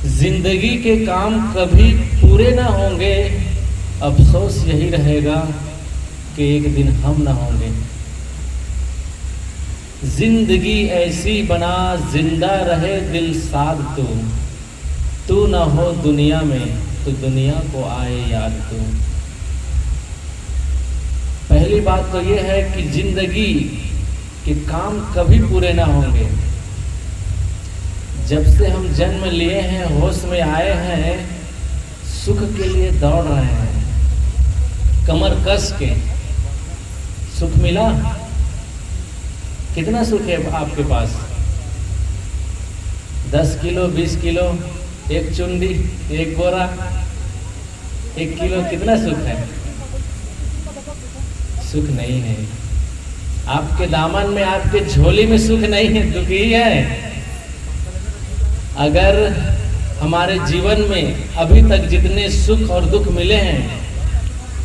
जिंदगी के काम कभी पूरे ना होंगे, अफसोस यही रहेगा कि एक दिन हम ना होंगे। जिंदगी ऐसी बना जिंदा रहे दिल साध तू ना हो दुनिया में तो दुनिया को आए याद तू। पहली बात तो यह है कि जिंदगी के काम कभी पूरे ना होंगे। जब से हम जन्म लिए हैं, होश में आए हैं, सुख के लिए दौड़ रहे हैं, कमर कस के। सुख मिला? कितना सुख है आपके पास? 10 किलो, 20 किलो, एक चुंडी, एक बोरा, 1 किलो, कितना सुख है? सुख नहीं है। आपके दामन में, आपके झोली में सुख नहीं है, दुख ही है। अगर हमारे जीवन में अभी तक जितने सुख और दुख मिले हैं,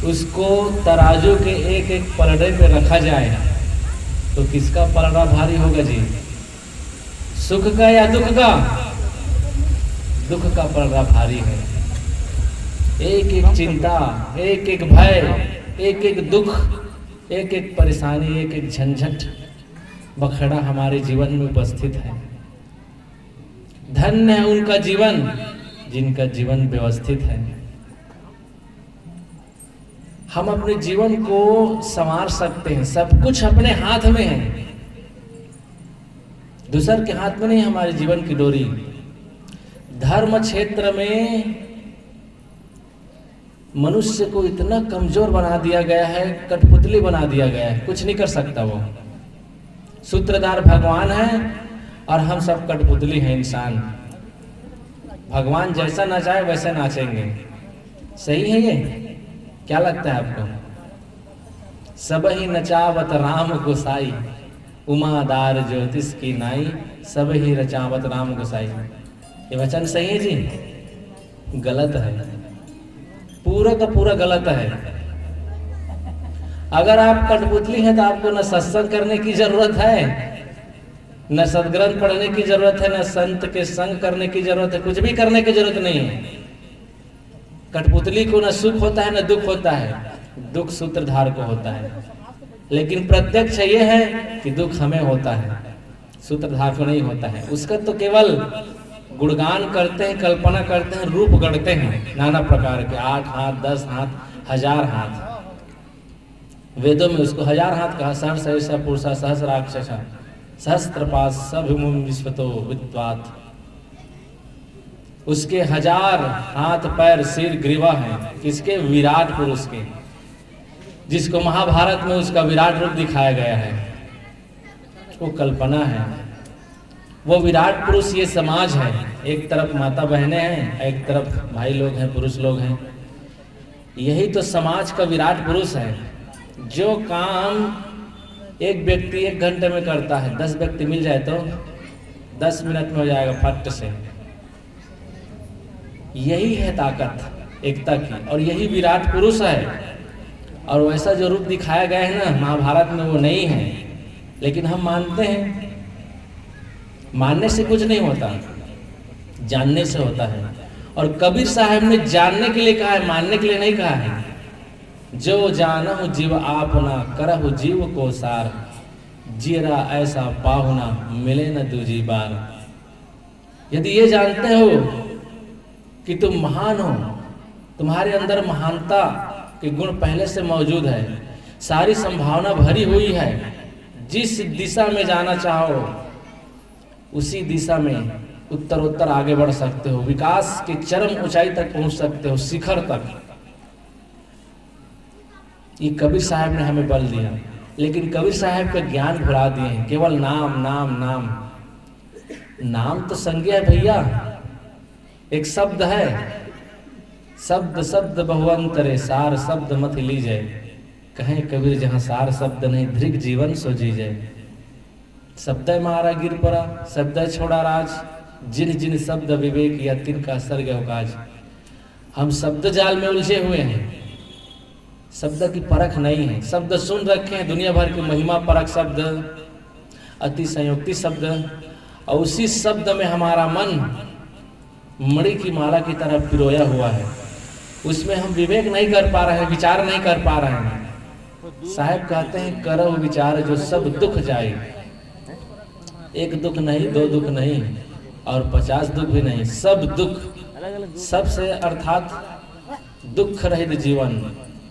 उसको तराजू के एक एक पलड़े पे रखा जाए तो किसका पलड़ा भारी होगा जी? सुख का या दुख का? दुख का पलड़ा भारी है। एक एक चिंता, एक एक भय, एक एक दुख, एक एक परेशानी, एक एक झंझट बखड़ा हमारे जीवन में उपस्थित है। धन्य है उनका जीवन जिनका जीवन व्यवस्थित है। हम अपने जीवन को संवार सकते हैं, सब कुछ अपने हाथ में है, दूसर के हाथ में नहीं हमारे जीवन की डोरी। धर्म क्षेत्र में मनुष्य को इतना कमजोर बना दिया गया है, कठपुतली बना दिया गया है, कुछ नहीं कर सकता वो। सूत्रधार भगवान है और हम सब कठपुतली हैं, इंसान। भगवान जैसा नचाए वैसे नाचेंगे। सही है ये? क्या लगता है आपको? सब ही नचावत राम गोसाई, उमादार ज्योतिष की नाई, सब ही रचावत राम गोसाई। ये वचन सही है जी? गलत है, पूरा का पूरा गलत है। अगर आप कठपुतली हैं तो आपको न सत्संग करने की जरूरत है, न सदग्रंथ पढ़ने की जरूरत है, न संत के संग करने की जरूरत है, कुछ भी करने की जरूरत नहीं है। कठपुतली को न सुख होता है न दुख होता है, दुख सूत्रधार को होता है। लेकिन प्रत्यक्ष ये है कि दुख हमें होता है, सूत्रधार को नहीं होता है। उसका तो केवल गुणगान करते हैं, कल्पना करते हैं, रूप गढ़ते हैं नाना प्रकार के, 8 हाथ, 10 हाथ, 1000 हाथ। वेदों में उसको 1000 हाथ कहा। सहस्र पुरुषा सहस्राक्षसा सहस्त्रपाद सभिमुम विश्वतो विद्वात। उसके 1000 हाथ, पैर, सिर, ग्रीवा हैं। किसके? विराट पुरुष के, जिसको महाभारत में उसका विराट रूप दिखाया गया है। वो कल्पना है। वो विराट पुरुष ये समाज है। एक तरफ माता बहनें हैं, एक तरफ भाई लोग हैं, पुरुष लोग हैं। यही तो समाज का विराट पुरुष है। जो काम एक व्यक्ति 1 घंटे में करता है, 10 व्यक्ति मिल जाए तो 10 मिनट में हो जाएगा फट से। यही है ताकत एकता की, और यही विराट पुरुष है। और वैसा जो रूप दिखाया गया है ना महाभारत में, वो नहीं है। लेकिन हम मानते हैं। मानने से कुछ नहीं होता, जानने से होता है। और कबीर साहब ने जानने के लिए कहा है, मानने के लिए नहीं कहा है। जो जानहु जीव आपना, करहु जीव को सार, जीरा ऐसा पाहुना, मिले न दूजी बार। यदि ये जानते हो कि तुम महान हो, तुम्हारे अंदर महानता के गुण पहले से मौजूद है, सारी संभावना भरी हुई है, जिस दिशा में जाना चाहो उसी दिशा में उत्तरोत्तर आगे बढ़ सकते हो, विकास के चरम ऊंचाई तक पहुंच सकते हो, शिखर तक। ये कबीर साहब ने हमें बल दिया। लेकिन कबीर साहब का ज्ञान भुला दिए हैं। केवल नाम नाम नाम। नाम तो संज्ञा है भैया, एक शब्द है। शब्द शब्द बहुअंतरे, सार शब्द मत लीजिए। कहें कबीर जहाँ सार शब्द नहीं, धृग जीवन सो जीजे। शब्द मारा गिर पड़ा, शब्द छोड़ा राज, जिन जिन शब्द विवेक या तिनका सर्ग अवकाश। हम शब्द जाल में उलझे हुए हैं, शब्द की परख नहीं है। शब्द सुन रखे हैं दुनिया भर की महिमा परख शब्द, अति संयुक्ति शब्द, और उसी शब्द में हमारा मन मणि की माला की तरह पिरोया हुआ है, उसमें हम विवेक नहीं कर पा रहे हैं, विचार नहीं कर पा रहे हैं। साहब कहते हैं करो विचार जो सब दुख जाए। एक दुख नहीं, दो दुख नहीं और 50 दुख भी नहीं, सब दुख, सबसे अर्थात दुख रहित जीवन।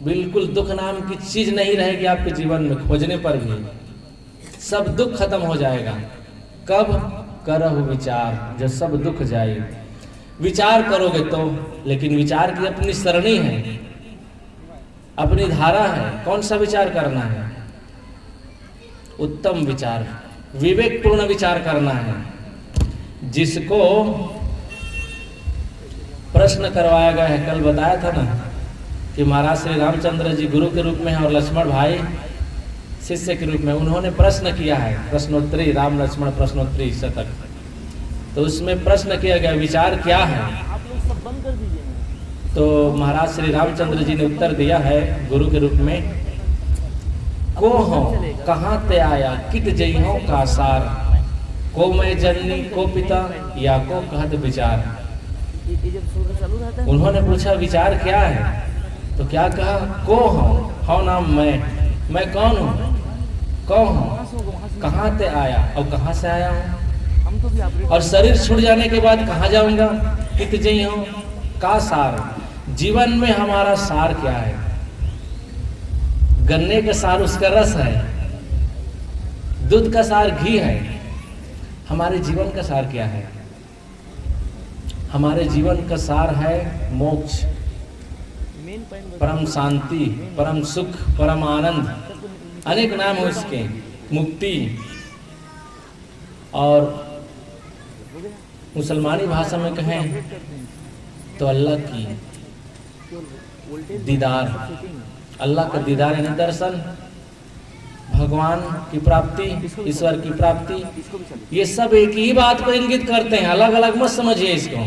बिल्कुल दुख नाम की चीज नहीं रहेगी आपके जीवन में, खोजने पर भी सब दुख खत्म हो जाएगा। कब? करहु विचार जो सब दुख जाए। विचार करोगे तो, लेकिन विचार की अपनी सरणी है, अपनी धारा है। कौन सा विचार करना है? उत्तम विचार, विवेकपूर्ण विचार करना है। जिसको प्रश्न करवाया गया है, कल बताया था ना कि महाराज श्री रामचंद्र जी गुरु के रूप में है और लक्ष्मण भाई शिष्य के रूप में। उन्होंने प्रश्न किया है, प्रश्नोत्तरी, राम लक्ष्मण प्रश्नोत्तरी शतक। तो उसमें प्रश्न किया गया विचार क्या है। तो महाराज श्री रामचंद्र जी ने उत्तर दिया है गुरु के रूप में, को हो कहाँ ते आया कित जइहो का सार, को मैं जननी को पिता या को कहत विचार। उन्होंने पूछा विचार क्या है, तो क्या कहा, को हो नाम मैं कौन हूँ, कौन हूँ, कहाँ ते आया और कहाँ से आया हूँ, और शरीर छूट जाने के बाद कहाँ जाऊंगा, कित जइहो का सार। जीवन में हमारा सार क्या है? गन्ने का सार उसका रस है, दूध का सार घी है। हमारे जीवन का सार क्या है? हमारे जीवन का सार है मोक्ष, परम शांति, परम सुख, परम आनंद, अनेक नाम है उसके, मुक्ति। और मुसलमानी भाषा में कहें तो अल्लाह की दीदार, अल्लाह का दीदार यानी दर्शन, भगवान की प्राप्ति, ईश्वर की प्राप्ति। ये सब एक ही बात को इंगित करते हैं, अलग अलग मत समझिए इसको।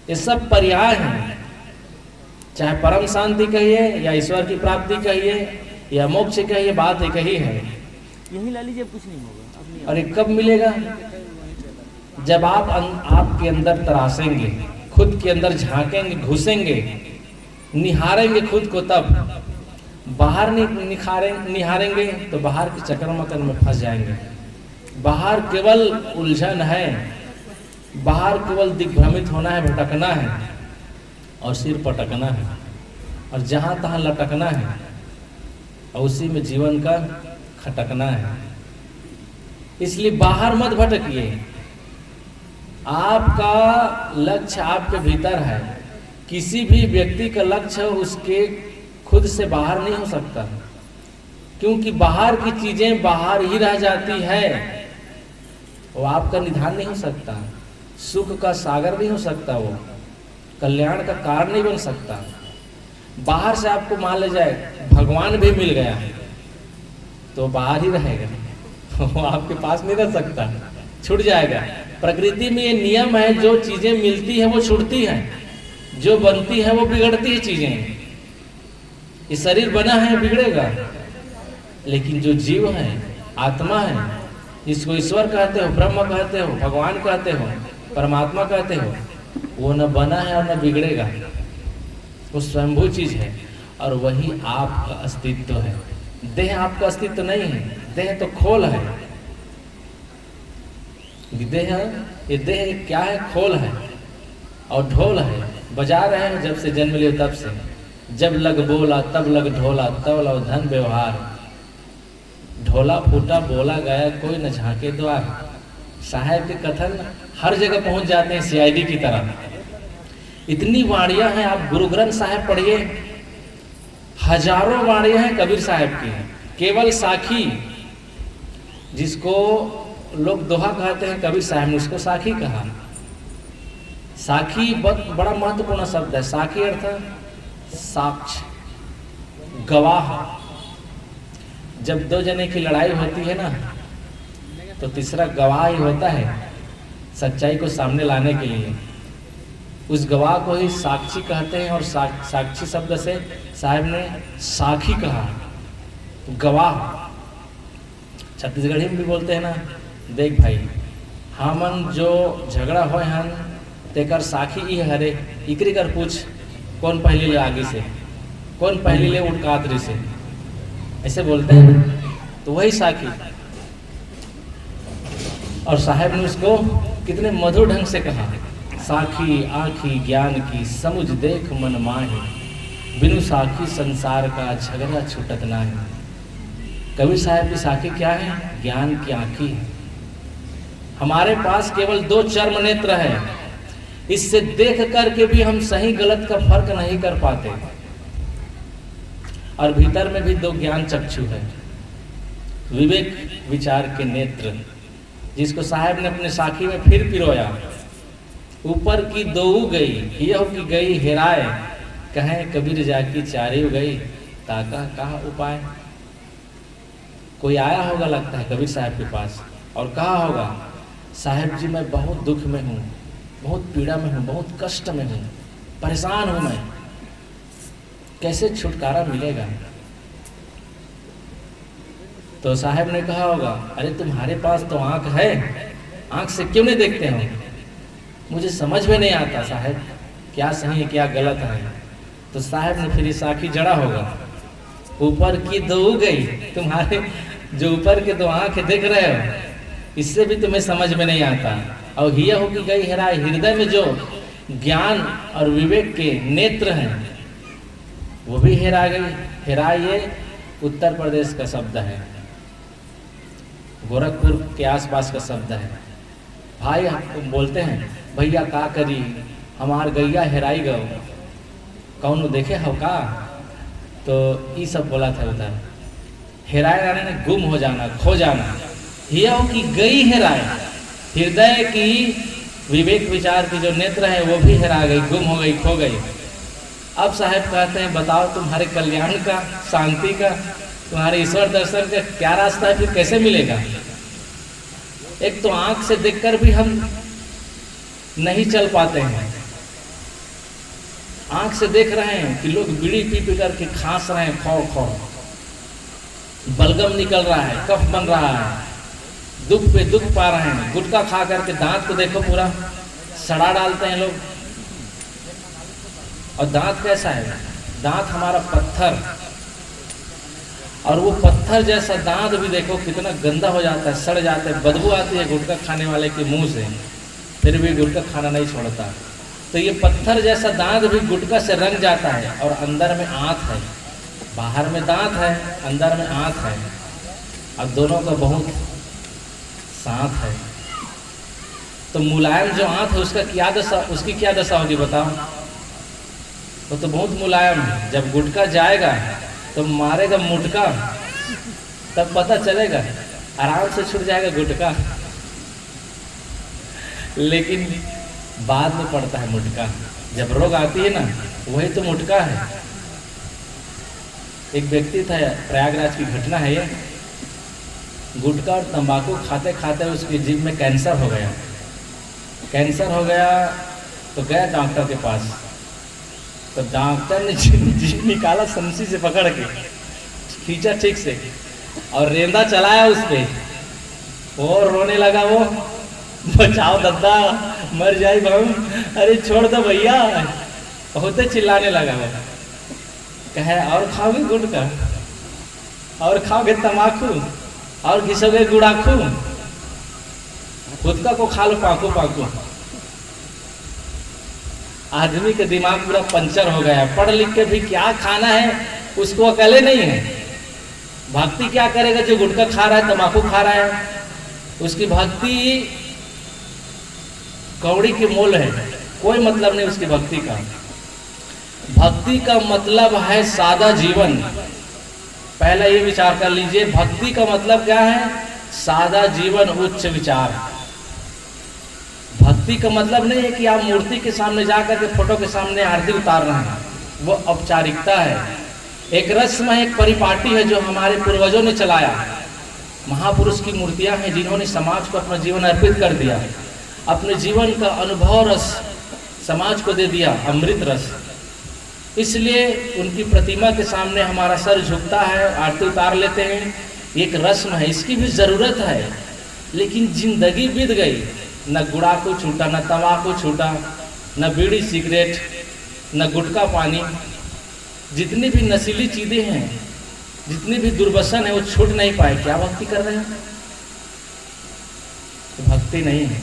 ये सब पर्याय हैं, चाहे परम शांति कहिए या ईश्वर की प्राप्ति कहिए या मोक्ष कहिए, बात एक ही है। यही ला लीजिए, कुछ नहीं होगा। और ये कब मिलेगा? जब आप आपके अंदर तरासेंगे, खुद के अंदर झांकेंगे, घुसेंगे, निहारेंगे खुद को, तब बाहर निहारेंगे तो बाहर के चक्कर मकर में फंस जाएंगे। बाहर केवल उलझन है, बाहर केवल दिग्भ्रमित होना है, भटकना है और सिर पटकना है और जहाँ तहाँ लटकना है और उसी में जीवन का खटकना है। इसलिए बाहर मत भटकिए। आपका लक्ष्य आपके भीतर है। किसी भी व्यक्ति का लक्ष्य उसके खुद से बाहर नहीं हो सकता, क्योंकि बाहर की चीजें बाहर ही रह जाती है। वो आपका निधान नहीं हो सकता, सुख का सागर नहीं हो सकता, वो कल्याण का कारण नहीं बन सकता। बाहर से आपको मान ले जाए भगवान भी मिल गया तो बाहर ही रहेगा, वो आपके पास नहीं रह सकता, छूट जाएगा। प्रकृति में ये नियम है, जो चीजें मिलती है वो छूटती हैं, जो बनती है वो बिगड़ती है चीजें। ये शरीर बना है, बिगड़ेगा, लेकिन जो जीव है, आत्मा है, जिसको ईश्वर कहते हो, ब्रह्म कहते हो, भगवान कहते हो, परमात्मा कहते हो, वो न बना है और न बिगड़ेगा। वो स्वयंभू चीज है और वही आपका अस्तित्व है। देह आपका अस्तित्व नहीं है, देह तो खोल है। देह, ये देह क्या है? खोल है और ढोल है। बजा रहे हैं जब से जन्म लियो तब से, जब लग बोला तब लग ढोला, तब लग धन व्यवहार। ढोला फूटा बोला गया, कोई न झांके द्वार। साहब के कथन हर जगह पहुंच जाते हैं सीआईडी की तरह। इतनी वाणियां हैं, आप गुरु ग्रंथ साहिब पढ़िए, हजारों वाणियां हैं कबीर साहब की। केवल साखी, जिसको लोग दोहा कहते हैं, कबीर साहब ने उसको साखी कहा। साखी बहुत बड़ा महत्वपूर्ण शब्द है। साखी अर्थ साक्ष, गवाह। जब दो जने की लड़ाई होती है ना, तो तीसरा गवाह ही होता है सच्चाई को सामने लाने के लिए। उस गवाह को ही साक्षी कहते हैं और साक्षी शब्द से साहब ने साखी कहा, गवाह। छत्तीसगढ़ी में भी बोलते हैं ना, देख भाई, हमन जो झगड़ा होए हन तेकर साखी ई हरे इकरी कर पूछ कौन पहली ले आगे से, कौन पहली ले उठ कातरी से, ऐसे बोलते हैं। तो वही साखी। और साहब ने उसको कितने मधुर ढंग से कहा, साखी आँखी ज्ञान की समुझ देख मन माही, बिनु साखी संसार का झगड़ा छूटत नाही। कबीर साहब की साखी क्या है? ज्ञान की आँखी है। हमारे पास केवल 2 चर्म नेत्र है, इससे देख करके भी हम सही गलत का फर्क नहीं कर पाते। और भीतर में भी 2 ज्ञान चक्षु है, विवेक विचार के नेत्र, जिसको साहब ने अपने साखी में फिर पिरोया। ऊपर की 2 गई, यह की गई हेराए, कहें कबीर जाकी 4 गई, ताका कहा उपाय। कोई आया होगा लगता है कबीर साहब के पास और कहा होगा, साहब जी मैं बहुत दुख में हूँ, बहुत पीड़ा में हूँ, बहुत कष्ट में हूँ, परेशान हूँ मैं, कैसे छुटकारा मिलेगा? तो साहब ने कहा होगा, अरे तुम्हारे पास तो आँख है, आँख से क्यों नहीं देखते हो? मुझे समझ में नहीं आता साहब, क्या सही है क्या गलत है। तो साहब ने फिर साखी जड़ा होगा, ऊपर की 2 गई, तुम्हारे जो ऊपर के 2 आँख देख रहे हो, इससे भी तुम्हें समझ में नहीं आता। और हिय हो की गई हेराए, हृदय में जो ज्ञान और विवेक के नेत्र हैं वो भी हेरा गई। हेराए ये उत्तर प्रदेश का शब्द है, गोरखपुर के आसपास का शब्द है। भाई हम बोलते हैं, भैया का करी हमार गैया हेराई गो, कौन देखे हो का? तो ये सब बोला था उधर। हेराए यानी गुम हो जाना, खो जाना। हिया की गई हेराए, हृदय की विवेक विचार की जो नेत्र है वो भी हेरा गई, गुम हो गई, खो गई। अब साहब कहते हैं, बताओ तुम्हारे कल्याण का, शांति का, तुम्हारे ईश्वर दर्शन का क्या रास्ता है, फिर कैसे मिलेगा? एक तो आंख से देखकर भी हम नहीं चल पाते हैं। आंख से देख रहे हैं कि लोग बीड़ी पी पी करके खांस रहे हैं, खौ खौ, बलगम निकल रहा है, कफ बन रहा है, दुख पे दुख पा रहे हैं। गुटखा खा करके दांत को देखो पूरा सड़ा डालते हैं लोग। और दांत कैसा है? दांत हमारा पत्थर, और वो पत्थर जैसा दांत भी देखो कितना गंदा हो जाता है, सड़ जाता है, बदबू आती है गुटखा खाने वाले के मुंह से, फिर भी गुटखा खाना नहीं छोड़ता। तो ये पत्थर जैसा दांत भी गुटखा से रंग जाता है, और अंदर में आंत है, बाहर में दांत है, अंदर में आंत है, अब दोनों का बहुत साथ है। तो मुलायम जो आंत है उसका क्या दशा, उसकी क्या दशा होगी बताओ? वो तो बहुत मुलायम है, जब गुटखा जाएगा तो मारेगा मुटका, तब पता चलेगा, आराम से छूट जाएगा गुटखा, लेकिन बाद में पड़ता है मुटका। जब रोग आती है ना, वही तो मुटका है। एक व्यक्ति था, प्रयागराज की घटना है ये, गुटखा और तंबाकू खाते खाते उसकी जीभ में कैंसर हो गया। कैंसर हो गया तो गया डॉक्टर के पास, तो डॉक्टर ने जीभ निकाला, शमशी से पकड़ के खींचा ठीक से, और रेंदा चलाया उस पे, और रोने लगा वो, बचाओ दद्दा, मर जाए बहु, अरे छोड़ दो भैया, बहुते चिल्लाने लगा वो। कहे और खाओगे गुटखा, और खाओगे तम्बाकू, और घिसोगे गुड़ाखू, गुटखा को खा लो पाकू पाकू। आदमी का दिमाग पूरा पंचर हो गया है, पढ़ लिख के भी क्या खाना है उसको अकेले नहीं है। भक्ति क्या करेगा जो गुटखा खा रहा है, तम्बाकू खा रहा है? उसकी भक्ति कौड़ी की मोल है, कोई मतलब नहीं उसकी भक्ति का। भक्ति का मतलब है सादा जीवन। पहले ये विचार कर लीजिए, भक्ति का मतलब क्या है? सादा जीवन, उच्च विचार। भक्ति का मतलब नहीं है कि आप मूर्ति के सामने जाकर के फोटो के सामने आरती उतार रहे हैं, वो औपचारिकता है। एक रस्म है, एक परिपाटी है जो हमारे पूर्वजों ने चलाया। महापुरुष की मूर्तियां हैं जिन्होंने समाज को अपना जीवन अर्पित कर दिया, अपने जीवन का अनुभव रस समाज को दे दिया, अमृत रस। इसलिए उनकी प्रतिमा के सामने हमारा सर झुकता है, आरती उतार लेते हैं। एक रस्म है, इसकी भी ज़रूरत है। लेकिन जिंदगी बीत गई, न गुड़ा को छूटा, न तवा को छूटा, न बीड़ी सिगरेट, न गुटखा पानी, जितनी भी नशीली चीज़ें हैं, जितनी भी दुर्व्यसन है, वो छूट नहीं पाए। क्या भक्ति कर रहे हैं? तो भक्ति नहीं है।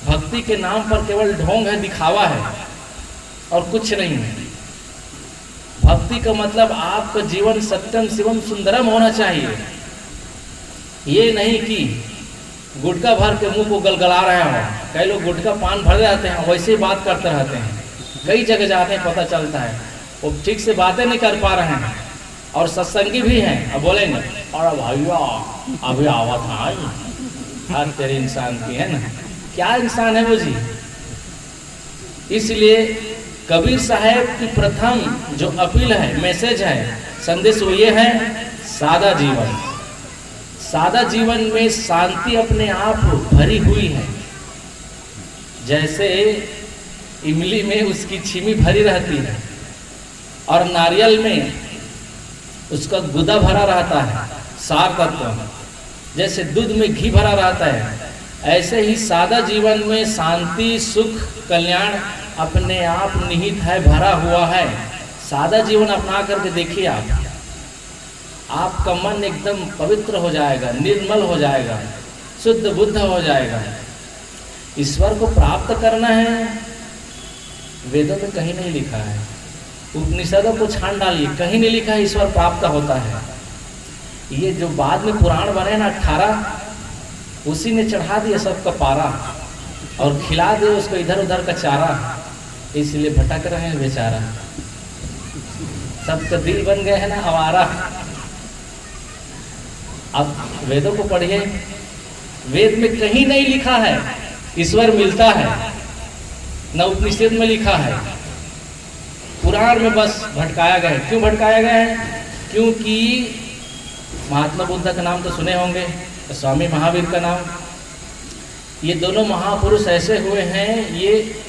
भक्ति के नाम पर केवल ढोंग है, दिखावा है और कुछ नहीं है। भक्ति का मतलब आपका जीवन सत्यम शिवम सुंदरम होना चाहिए। ये नहीं कि गुटखा भर के मुंह को गलगला रहे हो। कई लोग गुटखा पान भर रहते हैं, वैसे ही बात करते रहते हैं। कई जगह जाते हैं, पता चलता है वो ठीक से बातें नहीं कर पा रहे हैं और सत्संगी भी हैं। अब बोलेंगे अरे भैया अभी आवा था, हर तेरे इंसान की है ना। क्या इंसान है वो जी? इसलिए कबीर साहब की प्रथम जो अपील है, मैसेज है, संदेश वो ये है, सादा जीवन। सादा जीवन में शांति अपने आप भरी हुई है। जैसे इमली में उसकी छीमी भरी रहती है और नारियल में उसका गुदा भरा रहता है, सार तत्व। जैसे दूध में घी भरा रहता है, ऐसे ही सादा जीवन में शांति, सुख, कल्याण अपने आप निहित है, भरा हुआ है। सादा जीवन अपना करके देखिए आपका मन एकदम पवित्र हो जाएगा, निर्मल हो जाएगा, शुद्ध बुद्ध हो जाएगा। ईश्वर को प्राप्त करना है, वेदों में कहीं नहीं लिखा है। उपनिषदों को छान डालिए, कहीं नहीं लिखा है ईश्वर प्राप्त होता है। ये जो बाद में पुराण बने ना 18, उसी ने चढ़ा दिया सबका पारा और खिला दिया उसको इधर उधर का चारा। इसलिए भटक रहे हैं बेचारा, सबका दिल बन गए हैं ना आवारा। अब वेदों को पढ़िए, वेद में कहीं नहीं लिखा है ईश्वर मिलता है, न उपनिषद में लिखा है। पुराण में बस भटकाया गया है। क्यों भटकाया गया है? क्योंकि महात्मा बुद्ध का नाम तो सुने होंगे, स्वामी महावीर का नाम, ये दोनों महापुरुष ऐसे हुए हैं, ये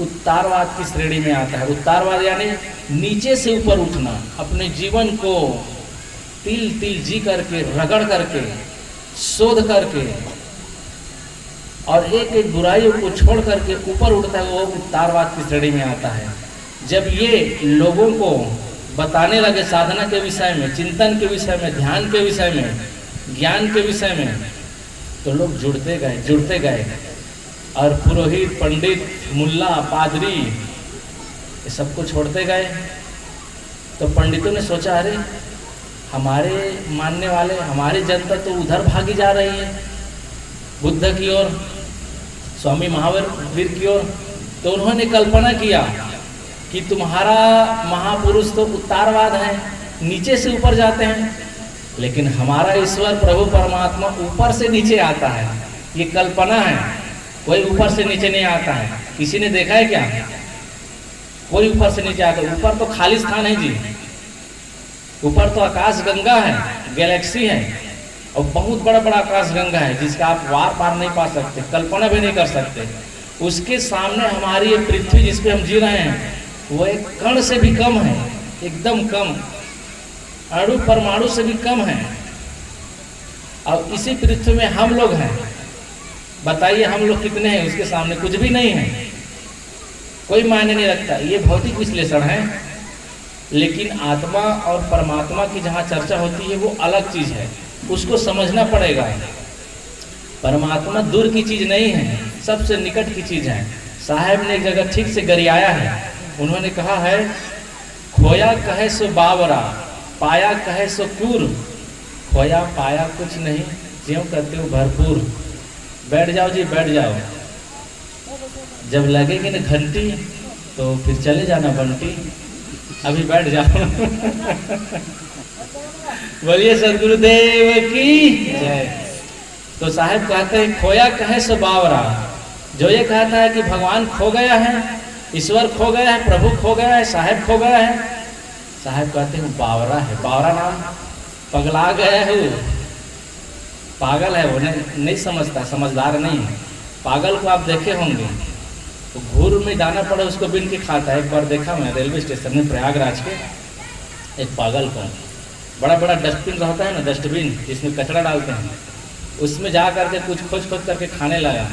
उत्तारवाद की श्रेणी में आता है। उत्तारवाद यानी नीचे से ऊपर उठना, अपने जीवन को तिल तिल जी करके, रगड़ करके, शोध करके और एक एक बुराइयों को छोड़ करके ऊपर उठता है, वो उत्तारवाद की श्रेणी में आता है। जब ये लोगों को बताने लगे साधना के विषय में, चिंतन के विषय में, ध्यान के विषय में, ज्ञान के विषय में, तो लोग जुड़ते गए और पुरोहित, पंडित, मुल्ला, पादरी ये सबको छोड़ते गए। तो पंडितों ने सोचा अरे हमारे मानने वाले, हमारी जनता तो उधर भागी जा रही है बुद्ध की ओर, स्वामी महावीर की ओर। तो उन्होंने कल्पना किया कि तुम्हारा महापुरुष तो उत्तारवाद है, नीचे से ऊपर जाते हैं, लेकिन हमारा ईश्वर प्रभु परमात्मा ऊपर से नीचे आता है। ये कल्पना है, कोई ऊपर से नीचे नहीं आता है। किसी ने देखा है क्या? कोई ऊपर से नीचे आता है? ऊपर तो खाली स्थान है जी, ऊपर तो आकाश गंगा है, गैलेक्सी है और बहुत बड़ा बड़ा आकाश गंगा है जिसका आप वार पार नहीं पा सकते, कल्पना भी नहीं कर सकते। उसके सामने हमारी ये पृथ्वी जिस पे हम जी रहे हैं वो एक कण से भी कम है, एकदम कम, अणु परमाणु से भी कम है। और इसी पृथ्वी में हम लोग हैं। बताइए हम लोग कितने हैं उसके सामने? कुछ भी नहीं है, कोई मायने नहीं रखता। ये भौतिक विश्लेषण है, लेकिन आत्मा और परमात्मा की जहाँ चर्चा होती है वो अलग चीज़ है, उसको समझना पड़ेगा। परमात्मा दूर की चीज़ नहीं है, सबसे निकट की चीज़ है। साहब ने एक जगह ठीक से गरियाया है, उन्होंने कहा है खोया कहे सो बावरा, पाया कहे सो क्यूर। खोया पाया कुछ नहीं, ज्यों करते हो भरपूर। बैठ जाओ जी, बैठ जाओ, जब लगेगी ना घंटी तो फिर चले जाना बंटी, अभी बैठ जाओ। बोलिए सदगुरुदेव की जय। तो साहब कहते हैं खोया कहे सो बावरा। जो ये कहता है कि भगवान खो गया है, ईश्वर खो गया है, प्रभु खो गया है, साहब खो गया है, साहब कहते हैं बावरा है। बावरा नाम पगला गया है, वो पागल है, वो नहीं समझता, समझदार नहीं है। पागल को आप देखे होंगे तो घूर में दाना पड़ा उसको बिन के खाता है। एक बार देखा मैं रेलवे स्टेशन में प्रयागराज के, एक पागल को बड़ा बड़ा डस्टबिन रहता है ना, डस्टबिन जिसमें कचरा डालते हैं, उसमें जा करके कुछ खोज करके खाने लगा।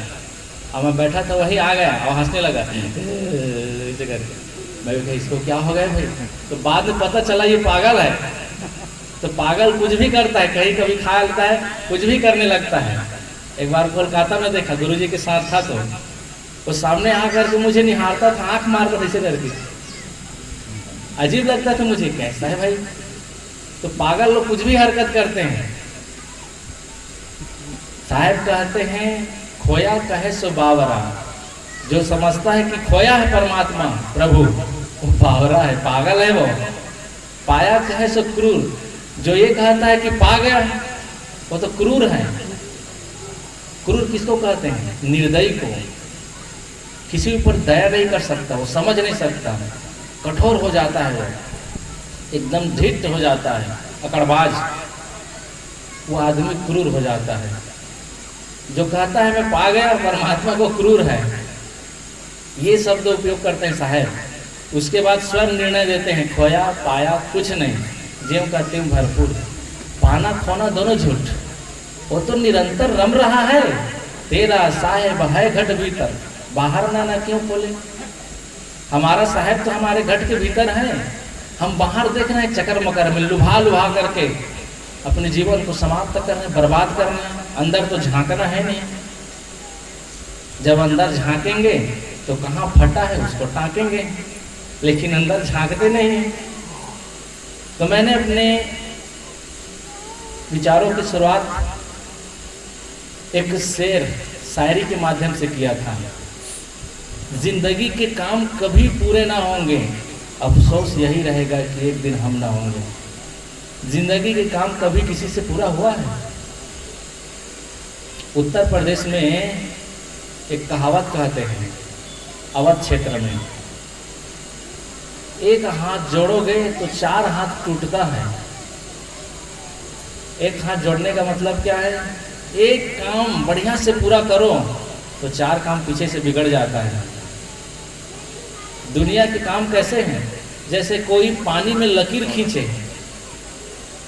और मैं बैठा था वही आ गया और हंसने लगा ऐसे करके। मैं भी कहा इसको क्या हो गया भाई, तो बाद में पता चला ये पागल है। तो पागल कुछ भी करता है, कहीं कभी खा लेता है, कुछ भी करने लगता है। एक बार कोलकाता में देखा, गुरुजी के साथ था, तो वो सामने आकर के मुझे निहारता था, आंख मारता था ऐसे करके। अजीब लगता था मुझे, कैसा है भाई। तो पागल लोग कुछ भी हरकत करते हैं। साहब कहते हैं खोया कहे सो बावरा, जो समझता है कि खोया है परमात्मा प्रभु वो बावरा है, पागल है वो। पाया कहे सो क्रूर, जो ये कहता है कि पा गया वो तो क्रूर है। क्रूर किसको कहते हैं? निर्दयी को। किसी ऊपर दया नहीं कर सकता, वो समझ नहीं सकता, कठोर हो जाता है, वो एकदम ढिठ हो जाता है, अकड़बाज, वो आदमी क्रूर हो जाता है। जो कहता है मैं पा गया परमात्मा को क्रूर है। ये शब्द उपयोग करते हैं साहब। उसके बाद स्वयं निर्णय देते हैं खोया पाया कुछ नहीं, ज्यों का त्यों भरपूर। पाना खोना दोनों झूठ, वो तो निरंतर रम रहा है। तेरा साहेब है घट भीतर, बाहर ना क्यों खोले। हमारा साहेब तो हमारे घट के भीतर है, हम बाहर देख रहे हैं चकर मकर में लुभा लुभा करके अपने जीवन को समाप्त कर रहे हैं, बर्बाद कर रहे हैं। अंदर तो झांकना है नहीं। जब अंदर झांकेंगे तो कहाँ फटा है उसको टाँकेंगे, लेकिन अंदर झांकते नहीं हैं। तो मैंने अपने विचारों की शुरुआत एक शेर शायरी के माध्यम से किया था। जिंदगी के काम कभी पूरे ना होंगे, अफसोस यही रहेगा कि एक दिन हम ना होंगे। जिंदगी के काम कभी किसी से पूरा हुआ है? उत्तर प्रदेश में एक कहावत कहते हैं, अवध क्षेत्र में, एक हाथ जोड़ोगे तो चार हाथ टूटता है। एक हाथ जोड़ने का मतलब क्या है? एक काम बढ़िया से पूरा करो तो चार काम पीछे से बिगड़ जाता है। दुनिया के काम कैसे हैं? जैसे कोई पानी में लकीर खींचे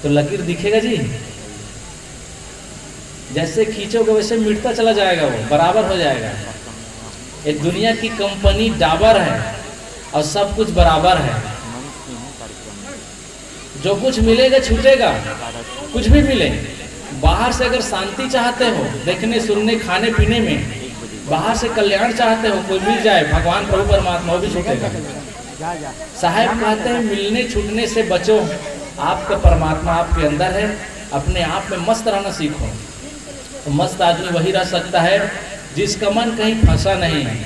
तो लकीर दिखेगा जी, जैसे खींचोगे वैसे मिटता चला जाएगा, वो बराबर हो जाएगा। एक दुनिया की कंपनी डाबर है और सब कुछ बराबर है। जो कुछ मिलेगा छूटेगा, कुछ भी मिले। बाहर से अगर शांति चाहते हो, देखने सुनने खाने पीने में, बाहर से कल्याण चाहते हो, कोई मिल जाए भगवान प्रभु परमात्मा, वो भी छूटेगा। साहब कहते हैं मिलने छूटने से बचो, आपका परमात्मा आपके अंदर है, अपने आप में मस्त रहना सीखो। तो मस्त आदमी वही रह सकता है जिसका मन कहीं फंसा नहीं है।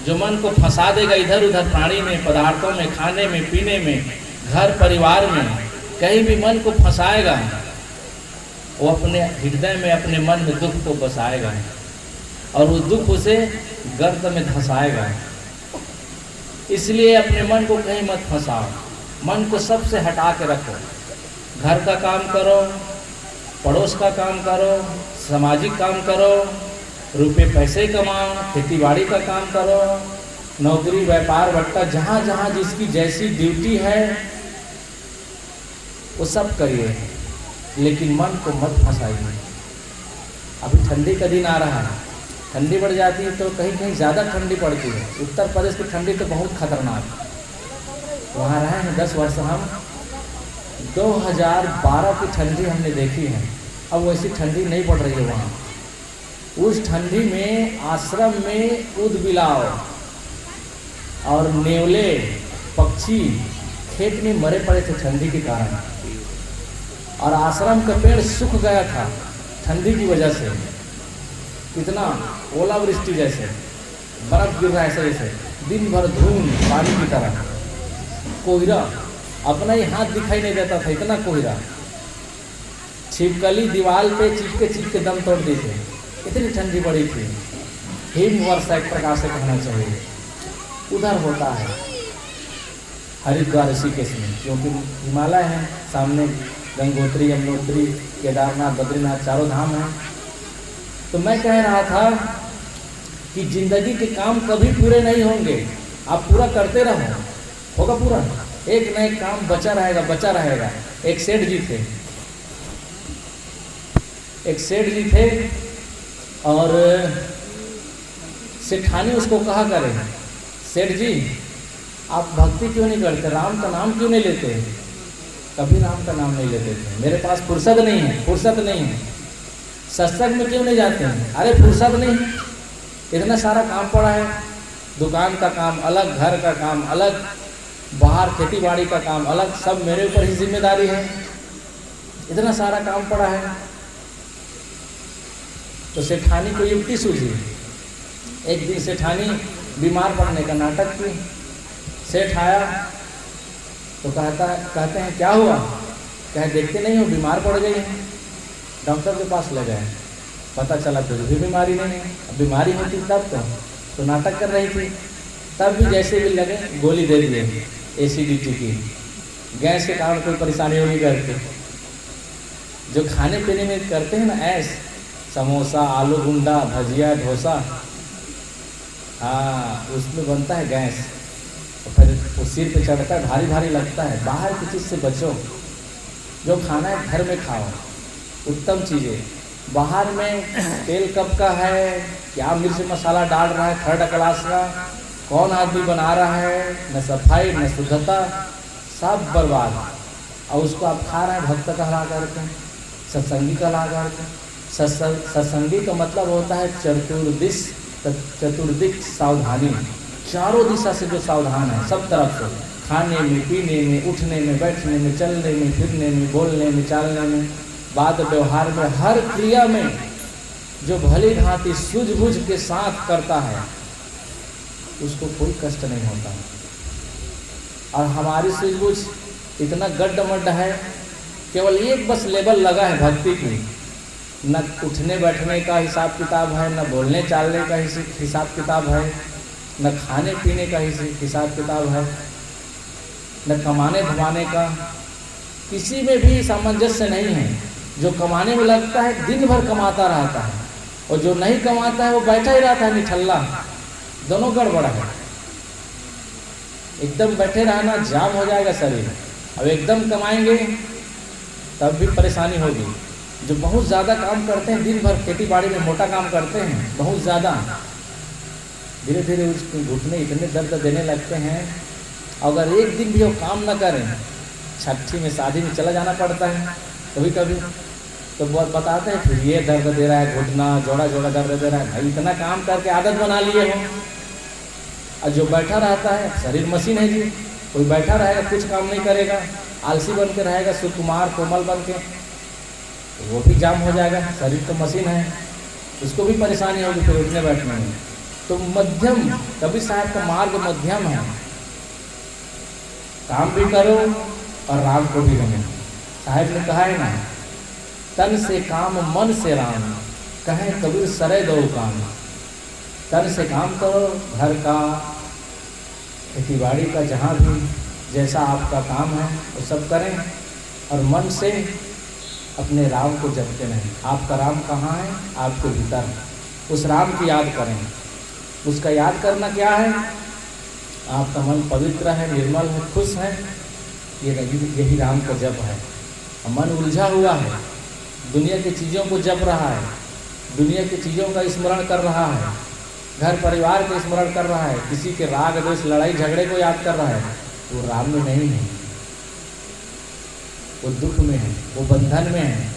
जो मन को फंसा देगा इधर उधर प्राणी में, पदार्थों में, खाने में, पीने में, घर परिवार में, कहीं भी मन को फंसाएगा, वो अपने हृदय में, अपने मन में दुख को बसाएगा और वो दुख उसे गर्त में धंसाएगा। इसलिए अपने मन को कहीं मत फंसाओ, मन को सबसे हटा के रखो। घर का काम करो, पड़ोस का काम करो, सामाजिक काम करो, रुपए पैसे कमाओ, खेतीबाड़ी का काम करो, नौकरी व्यापार बट्टा, जहाँ जहाँ जिसकी जैसी ड्यूटी है वो सब करिए, लेकिन मन को मत फंसाइए। अभी ठंडी का दिन आ रहा है, ठंडी बढ़ जाती है तो कहीं कहीं ज़्यादा ठंडी पड़ती है। उत्तर प्रदेश की ठंडी तो बहुत खतरनाक है। वहाँ रहे हैं 10 वर्ष हम, 2012 की ठंडी हमने देखी है। अब वैसी ठंडी नहीं पड़ रही है वहाँ। उस ठंडी में आश्रम में ऊदबिलाव और नेवले पक्षी खेत में मरे पड़े थे ठंडी के कारण, और आश्रम का पेड़ सूख गया था ठंडी की वजह से। कितना ओलावृष्टि, जैसे बर्फ गिर रहा है, ऐसे जैसे दिन भर धूम पानी की तरह, कोहरा, अपना ही हाथ दिखाई नहीं देता था, इतना कोहरा। छिपकली दीवार पे चिपके दम तोड़ दी थे, इतनी ठंडी पड़ी थी। हिम वर्षा एक प्रकार से कहना चाहिए। उधर होता है हरिद्वार ऋषिकेश में, क्योंकि हिमालय है सामने, गंगोत्री, यमुनोत्री, केदारनाथ, बद्रीनाथ, चारों धाम हैं। तो मैं कह रहा था कि जिंदगी के काम कभी पूरे नहीं होंगे, आप पूरा करते रहो, होगा पूरा। एक न एक काम बचा रहेगा, बचा रहेगा। एक सेठ जी थे और सेठानी उसको कहा करे, सेठ जी आप भक्ति क्यों नहीं करते, राम का नाम क्यों नहीं लेते? कभी राम का नाम नहीं लेते थे। मेरे पास फुर्सत नहीं है, फुर्सत नहीं है। सत्संग में क्यों नहीं जाते हैं? अरे फुर्सत नहीं, इतना सारा काम पड़ा है, दुकान का काम अलग, घर का काम अलग, बाहर खेती बाड़ी का काम अलग, सब मेरे ऊपर ही जिम्मेदारी है, इतना सारा काम पड़ा है। तो सेठानी को युक्ति सूझी। एक दिन सेठानी बीमार पड़ने का नाटक की। सेठ आया तो कहते हैं क्या हुआ? कहे देखते नहीं हो बीमार पड़ गई है। डॉक्टर के पास ले गए, पता चला कुछ भी बीमारी नहीं है। अब बीमारी होती तब तो नाटक कर रही थी। तब भी जैसे भी लगे गोली दे दिए एसिडिटी की, गैस के कारण कोई परेशानी होगी करके। जो खाने पीने में करते हैं ना ऐस, समोसा, आलू गुंडा, भजिया, डोसा, हाँ उसमें बनता है गैस, और फिर वो सिर पे चढ़ता है, भारी भारी लगता है। बाहर की चीज़ से बचो, जो खाना है घर में खाओ, उत्तम चीज़ें। बाहर में तेल कब का है, क्या मिर्च मसाला डाल रहा है, थर्ड क्लास का, कौन आदमी बना रहा है, न सफाई न शुद्धता, सब बर्बाद। और उसको आप खा रहे हैं भक्त कहला करके, सत्संगी कहला करके। सत्संगी का मतलब होता है चतुर्दिक सावधानी, चारों दिशा से जो सावधान है, सब तरफ से, खाने में, पीने में, उठने में, बैठने में, चलने में, फिरने में, बोलने में, चालने में, बात व्यवहार में, हर क्रिया में जो भली भांति सूझबूझ के साथ करता है उसको कोई कष्ट नहीं होता। और हमारी सूझबूझ इतना गड्ढ है, केवल एक बस लेबल लगा है भक्ति की, न उठने बैठने का हिसाब किताब है, न बोलने चालने का हिसाब किताब है, न खाने पीने का हिसाब किताब है, न कमाने धमाने का, किसी में भी सामंजस्य नहीं है। जो कमाने में लगता है दिन भर कमाता रहता है, और जो नहीं कमाता है वो बैठा ही रहता है निठल्ला। दोनों गड़बड़ है। एकदम बैठे रहना जाम हो जाएगा शरीर, अब एकदम कमाएंगे तब भी परेशानी होगी। जो बहुत ज़्यादा काम करते हैं, दिन भर खेती बाड़ी में मोटा काम करते हैं बहुत ज़्यादा, धीरे धीरे उसके घुटने इतने दर्द देने लगते हैं। अगर एक दिन भी वो काम न करें, छठी में शादी में चला जाना पड़ता है कभी कभी, तो बहुत बताते हैं फिर ये दर्द दे रहा है, घुटना जोड़ा जोड़ा दर्द दे रहा है। भाई इतना काम करके आदत बना लिए हो। और जो बैठा रहता है, शरीर मशीन है जी, कोई बैठा रहेगा कुछ काम नहीं करेगा, आलसी बन के रहेगा, सुकुमार कोमल बन के, तो वो भी जाम हो जाएगा। शरीर तो मशीन है, उसको भी परेशानी होगी फिर उठने बैठने में। तो मध्यम, कबीर साहब का मार्ग मध्यम है, काम भी करो और राम को भी रमो। साहब ने कहा है ना, तन से काम मन से राम, कहे कबीर सरे दो काम। तन से काम करो, घर का, खेतीबाड़ी का, जहाँ भी जैसा आपका काम है वो सब करें, और मन से अपने राम को जपते रहें। आपका राम कहाँ है? आपके भीतर। उस राम की याद करें। उसका याद करना क्या है? आपका मन पवित्र है, निर्मल है, खुश है, यही राम का जप है। मन उलझा हुआ है, दुनिया की चीज़ों को जप रहा है, दुनिया की चीज़ों का स्मरण कर रहा है, घर परिवार को स्मरण कर रहा है, किसी के राग द्वेष लड़ाई झगड़े को याद कर रहा है, वो राम में नहीं है, वो दुख में है, वो बंधन में है,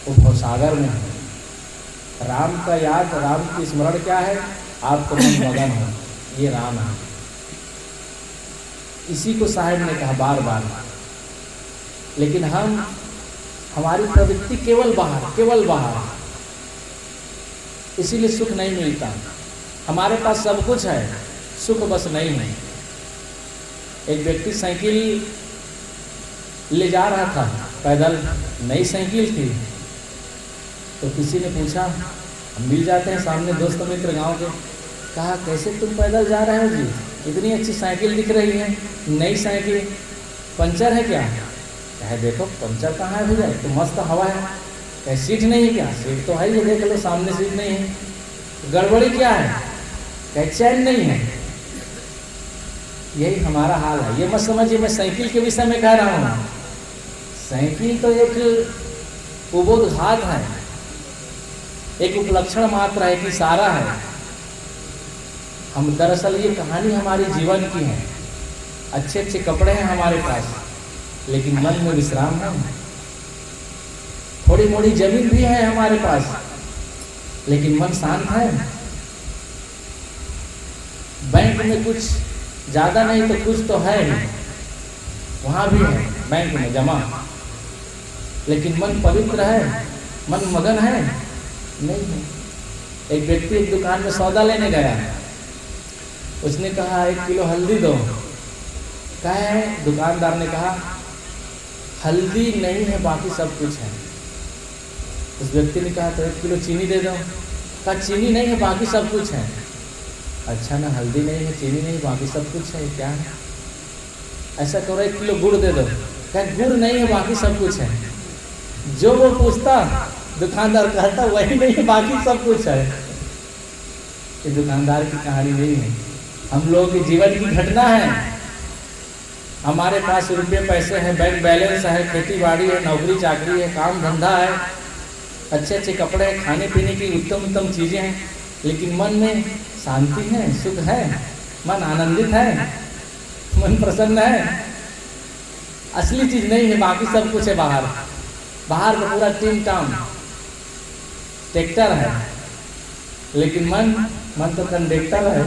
वो भवसागर में है। राम का याद, राम की स्मरण क्या है? आपको मन मगन हो, ये राम है। इसी को साहब ने कहा बार बार। लेकिन हमारी प्रवृत्ति केवल बाहर, इसीलिए सुख नहीं मिलता। हमारे पास सब कुछ है, सुख बस नहीं है। एक व्यक्ति साइकिल ले जा रहा था पैदल, नई साइकिल थी, तो किसी ने पूछा, मिल जाते हैं सामने दोस्त मित्र गांव के, कहा कैसे तुम पैदल जा रहे हो जी, इतनी अच्छी साइकिल दिख रही है, नई साइकिल, पंचर है क्या? कहे देखो पंचर कहाँ है भैया, तो मस्त हवा है। कहे सीट नहीं है क्या? सीट तो है, ये देख लो सामने सीट नहीं है। गड़बड़ी क्या है? कहे चैन नहीं है। यही हमारा हाल है। ये मत समझिए मैं साइकिल के विषय में कह रहा हूँ, साइकिल तो एक उबोधघात है, एक उपलक्षण मात्र है, कि सारा है। हम दरअसल ये कहानी हमारे जीवन की है। अच्छे अच्छे कपड़े हैं हमारे पास, लेकिन मन में विश्राम है। थोड़ी मोड़ी जमीन भी है हमारे पास, लेकिन मन शांत है। बैंक में कुछ ज्यादा नहीं तो कुछ तो है ही, वहां भी है बैंक में जमा, लेकिन मन पवित्र है, मन मगन है नहीं है। एक व्यक्ति एक दुकान में सौदा लेने गया, उसने कहा 1 किलो हल्दी दो। क्या है? दुकानदार ने कहा हल्दी नहीं है, बाकी सब कुछ है। उस व्यक्ति ने कहा तो 1 किलो चीनी दे दो। कहा चीनी नहीं है, बाकी सब कुछ है। अच्छा ना, हल्दी नहीं है, चीनी नहीं, बाकी सब कुछ है, क्या है? ऐसा करो 1 किलो गुड़ दे दो। क्या? गुड़ नहीं है, बाकी सब कुछ है। जो वो पूछता दुकानदार कहता वही नहीं है, बाकी सब कुछ है। ये दुकानदार की कहानी नहीं है, हम लोगों के जीवन की घटना है। हमारे पास रुपये पैसे हैं, बैंक बैलेंस है, खेती बाड़ी है, नौकरी चाकरी है, काम धंधा है, अच्छे अच्छे कपड़े हैं, खाने पीने की उत्तम उत्तम चीज़ें हैं, लेकिन मन में शांति है, सुख है, मन आनंदित है, मन प्रसन्न है। असली चीज़ नहीं है, बाकी सब कुछ है बाहर। बाहर का पूरा टीम टाम ट्रैक्टर है, लेकिन मन तो कंडक्टर है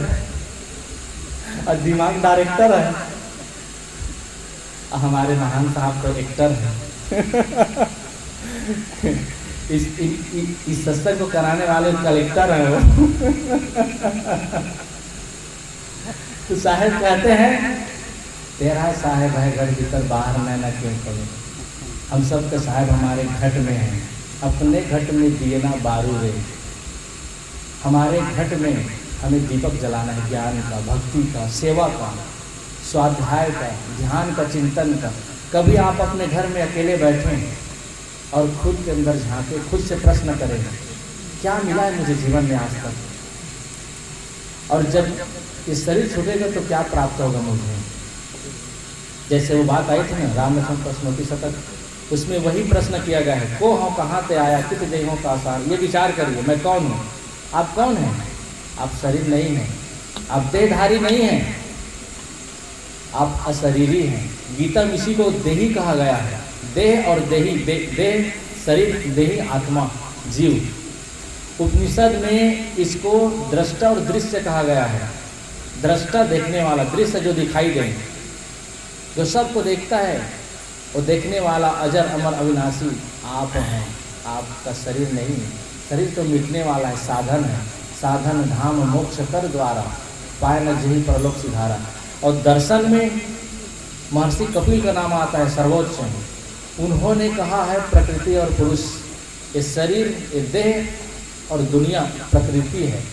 और दिमाग डायरेक्टर है। हमारे महान साहब तो एक्टर है। इस सत्संग को कराने वाले कलेक्टर हैं वो। तो साहेब कहते हैं तेरा साहेब है घर भीतर, बाहर नैना क्यों करो। हम सब के साहेब हमारे घट में हैं, अपने घट में दिए ना बारू रे। हमारे घट में हमें दीपक जलाना है, ज्ञान का, भक्ति का, सेवा का, स्वाध्याय का, ध्यान का, चिंतन का। कभी आप अपने घर में अकेले बैठें और खुद के अंदर झांके, खुद से प्रश्न करें क्या मिला है मुझे जीवन में आज तक, और जब ये शरीर छूटेगा तो क्या प्राप्त होगा मुझे। जैसे वो बात आई थी ना राम लक्ष्मण प्रश्नों शतक, उसमें वही प्रश्न किया गया है, को हो कहाँ से आया, कित देहों का आसार। ये विचार करिए, मैं कौन हूँ? आप कौन हैं? आप शरीर नहीं हैं, आप देहधारी नहीं हैं, आप अशरीरी हैं। गीता में इसी को देही कहा गया है। देह और देही, देह शरीर, देही आत्मा, जीव। उपनिषद में इसको दृष्टा और दृश्य कहा गया है। दृष्टा देखने वाला, दृश्य जो दिखाई दे, जो सबको देखता है, वो देखने वाला अजर अमर अविनाशी आप हैं। आपका शरीर नहीं है, शरीर तो मिटने वाला है, साधन है। साधन धाम मोक्ष कर द्वारा, पाए न जही परलोक सिधारा। और दर्शन में महर्षि कपिल का नाम आता है सर्वोच्च। उन्होंने कहा है प्रकृति और पुरुष, ये शरीर, ये देह और दुनिया प्रकृति है,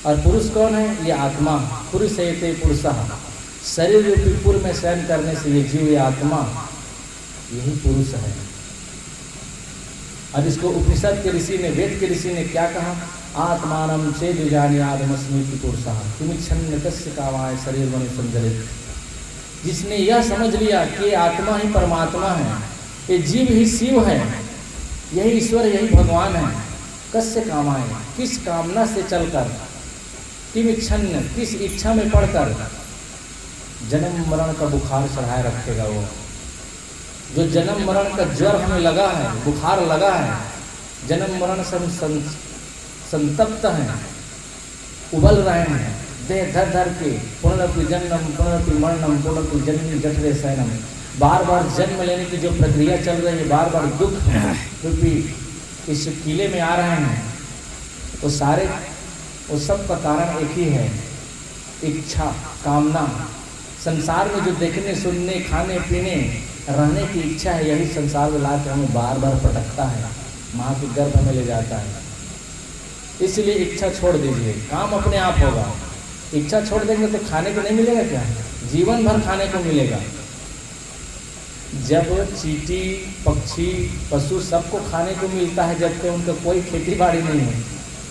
और पुरुष कौन है? ये आत्मा। पुरुष है ते पुरुषः, शरीर रूपी पुर में शयन करने से ये जीव, ये आत्मा, यही पुरुष है। और इसको उपनिषद के ऋषि ने, वेद के ऋषि ने क्या कहा? आत्मानम चेद जानियादमस्मीति पुरुषः किमिच्छन्न तस्य कामाय शरीर बने संजलित। जिसने यह समझ लिया कि आत्मा ही परमात्मा है, ये जीव ही शिव है, यही ईश्वर, यही भगवान है, कस्य कामाय, किस कामना से चलकर, किमिच्छन्न, किस इच्छा में पढ़कर जन्म मरण का बुखार चढ़ाए रखेगा। वो जो जन्म मरण का ज्वर हमें लगा है, बुखार लगा है, जन्म मरण से संतप्त हैं, उबल रहे हैं, देह धर धर के, पुनरपि जन्म पुनरपि मरणम पुनरपि जन्मी जठरे शयनम, बार बार जन्म लेने की जो प्रक्रिया चल रही है, बार बार दुख रूपी इस किले में आ रहे हैं, वो सारे, वो सब का कारण एक ही है, इच्छा, कामना। संसार में जो देखने, सुनने, खाने पीने, रहने की इच्छा है, यही संसार में लाकर हमें बार बार पटकता है, माँ के गर्भ में ले जाता है। इसलिए इच्छा छोड़ दीजिए, काम अपने आप होगा। इच्छा छोड़ देंगे तो खाने को नहीं मिलेगा क्या? जीवन भर खाने को मिलेगा। जब चींटी, पक्षी, पशु सबको खाने को मिलता है, जबकि उनका कोई खेती बाड़ी नहीं है,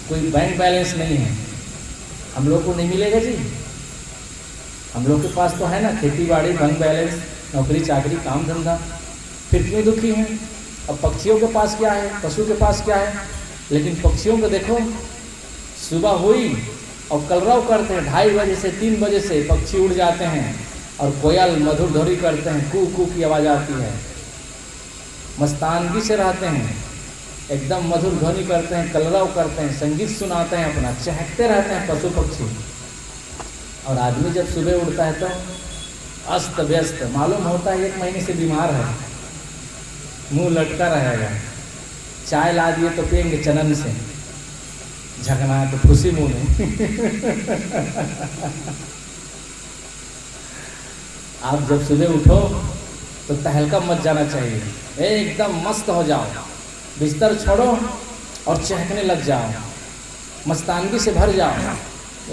कोई बैंक बैलेंस नहीं है, हम लोग को नहीं मिलेगा जी? हम लोग के पास तो है ना खेती बाड़ी, बैंक बैलेंस, नौकरी चाकरी, काम धंधा, फिर क्यों दुखी हैं? अब पक्षियों के पास क्या है, पशु के पास क्या है? लेकिन पक्षियों को देखो, सुबह हुई और कलरव करते हैं। 2:30 बजे से 3 बजे से पक्षी उड़ जाते हैं और कोयल मधुर ध्वनि करते हैं, कू कू की आवाज़ आती है। मस्तानगी से रहते हैं, एकदम मधुर ध्वनि करते हैं, कलरव करते हैं, संगीत सुनाते हैं, अपना चहकते रहते हैं पशु पक्षी। और आदमी जब सुबह उठता है तो अस्त व्यस्त, मालूम होता है 1 महीने से बीमार है, मुंह लटका रहेगा। चाय ला दिए तो पियेंगे चनन से, झगना तो खुशी मुंह में। आप जब सुबह उठो तो तहलका मच जाना चाहिए, एकदम मस्त हो जाओ, बिस्तर छोड़ो और चहकने लग जाओ, मस्तानगी से भर जाओ,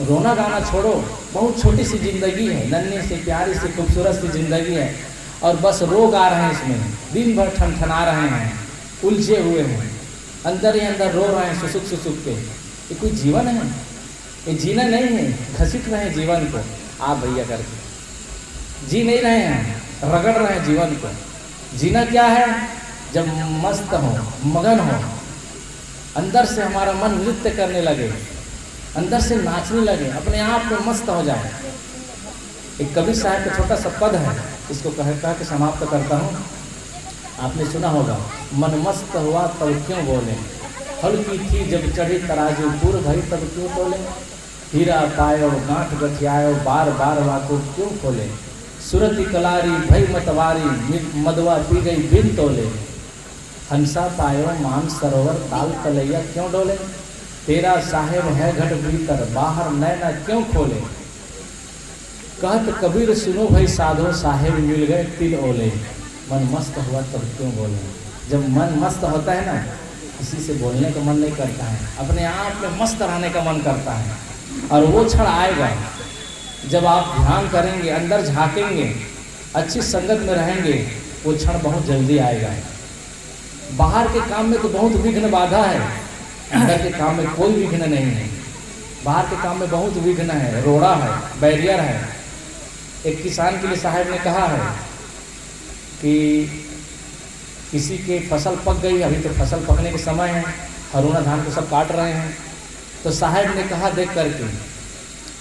रोना गाना छोड़ो। बहुत छोटी सी जिंदगी है, नन्ही सी प्यारी सी खूबसूरत सी जिंदगी है, और बस रोग आ रहे हैं इसमें, दिन भर ठनठना रहे हैं, उलझे हुए हैं, अंदर ही अंदर रो रहे हैं सुसुक सुसुक के। ये कोई जीवन है? ये जीना नहीं है, घसीट रहे हैं जीवन को आप भैया करके, जी नहीं रहे हैं, रगड़ रहे हैं जीवन को। जीना क्या है? जब मस्त हो, मगन हो, अंदर से हमारा मन नृत्य करने लगे, अंदर से नाचने लगे, अपने आप में मस्त हो जाए। एक कबीर साहब का छोटा सा पद है, इसको कह के समाप्त करता हूँ। आपने सुना होगा, मन मस्त हुआ तब क्यों बोले, हल्की थी जब चढ़ी तराजू, पूर भरी तब क्यों बोले, हीरा पायो गांठ गठियायो, बार बार वाको क्यों खोले, सुरती कलारी भई मतवारी, मदवा पी गई बिन तोले, हंसा पायो मान सरोवर, ताल तलैया क्यों डोले, तेरा साहेब है घट भीतर, बाहर नैना क्यों खोले, कहत कबीर सुनो भाई साधो, साहेब मिल गए तिल ओले, मन मस्त हुआ तब क्यों बोले। जब मन मस्त होता है ना, किसी से बोलने का मन नहीं करता है, अपने आप में मस्त रहने का मन करता है। और वो क्षण आएगा जब आप ध्यान करेंगे, अंदर झांकेंगे, अच्छी संगत में रहेंगे, वो क्षण बहुत जल्दी आएगा। बाहर के काम में तो बहुत विघ्न बाधा है, अंदर के काम में कोई विघ्न नहीं है। बाहर के काम में बहुत विघ्न है, रोड़ा है, बैरियर है। एक किसान के लिए साहब ने कहा है कि किसी के फसल पक गई, अभी तो फसल पकने के समय है, हरुणा धान को सब काट रहे हैं, तो साहब ने कहा देख करके,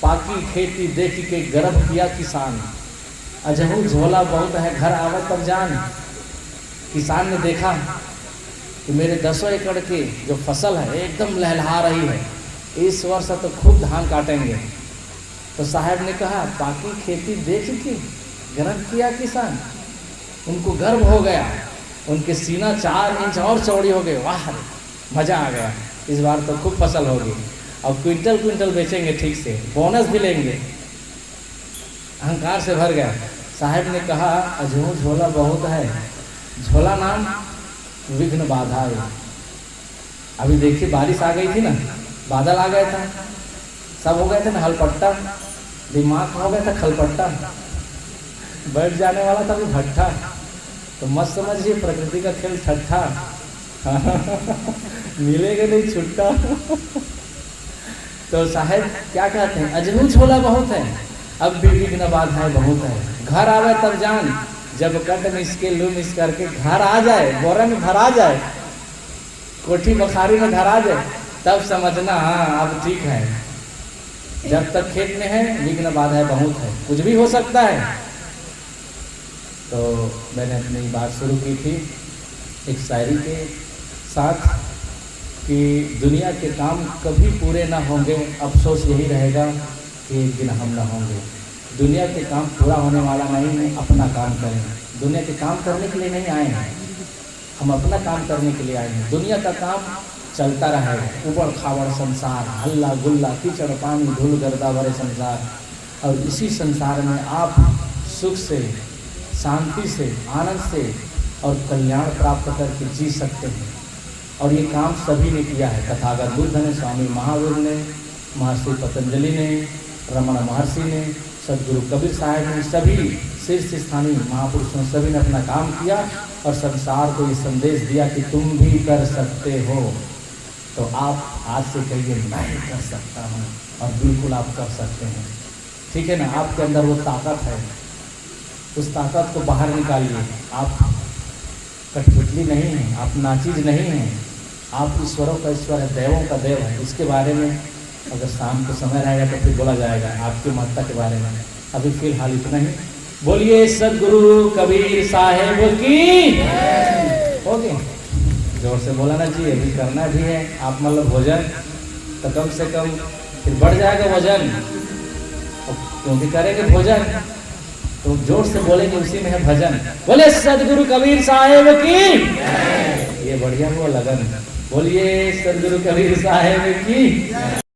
पाकी खेती देख के गर्भ किया किसान, अजहू झोला बहुत है घर आवे तब जान। किसान ने देखा कि मेरे 10 एकड़ की जो फसल है एकदम लहलहा रही है, इस वर्ष तो खूब धान काटेंगे। तो साहब ने कहा बाकी खेती देख के गर्भ किया किसान, उनको गर्व हो गया, उनके सीना 4 इंच और चौड़ी हो गए, वाह मज़ा आ गया, इस बार तो खूब फसल होगी, और क्विंटल क्विंटल बेचेंगे, ठीक से बोनस भी लेंगे। अहंकार से भर गया। साहब ने कहा अजहू झोला बहुत है, झोला नाम विघ्न बाधा है। अभी देखिए बारिश आ गई थी ना, बादल आ गया था, सब हो गए थे ना हलपट्टा, दिमाग हो गया था खलपट्टा, बैठ जाने वाला था भी भट्ठा। तो मत समझिए प्रकृति का खेल ठट्ठा, मिलेगा नहीं छुट्टा। तो साहब क्या कहते हैं, अजहू झोला बहुत है, अब भी विघ्न बाधाएं बहुत है, घर आवे तब जान, जब कट मिस के लू मिस करके घर आ जाए, बोरा में भरा जाए, कोठी बखारी में धरा जाए, तब समझना हाँ अब ठीक है। जब तक खेत में है विघ्न बाधाएं बहुत है, कुछ भी हो सकता है। तो मैंने अपनी बात शुरू की थी एक शायरी के साथ कि दुनिया के काम कभी पूरे ना होंगे, अफसोस यही रहेगा कि एक दिन हम ना होंगे। दुनिया के काम पूरा होने वाला नहीं है, अपना काम करें। दुनिया के काम करने के लिए नहीं आए हैं, हम अपना काम करने के लिए आए हैं। दुनिया का काम चलता रहेगा, उबड़ खाबड़ संसार, हल्ला गुल्ला, कीचड़ पानी, धूल गर्दा भरे संसार, और इसी संसार में आप सुख से, शांति से, आनंद से और कल्याण प्राप्त करके जी सकते हैं। और ये काम सभी ने किया है, तथागत बुद्ध ने, स्वामी महावीर ने, महर्षि पतंजलि ने, रमण महर्षि ने, सदगुरु कबीर साहब ने, सभी शीर्ष स्थानीय महापुरुषों सभी ने अपना काम किया और संसार को ये संदेश दिया कि तुम भी कर सकते हो। तो आप आज से कहिए मैं कर सकता हूँ, और बिल्कुल आप कर सकते हैं। ठीक है ना, आपके अंदर वो ताकत है, उस ताकत को बाहर निकालिए। आप कठपुतली नहीं हैं, आप नाचीज नहीं हैं, आप ईश्वरों का ईश्वर है, देवों का देव है। इसके बारे में अगर शाम को समय रहेगा तो फिर बोला जाएगा आपकी महत्ता के बारे में। अभी फिलहाल इतना ही। बोलिए सदगुरु कबीर साहेब की। ओके, जोर से बोलाना चाहिए, अभी करना भी है। आप मतलब भोजन तो कम से कम फिर बढ़ जाएगा वजन, क्योंकि करेंगे भोजन तो जोर से बोलेंगे, उसी में है भजन। बोले सदगुरु कबीर साहेब की। ये बढ़िया हुआ लगन। बोलिए सदगुरु कबीर साहेब की।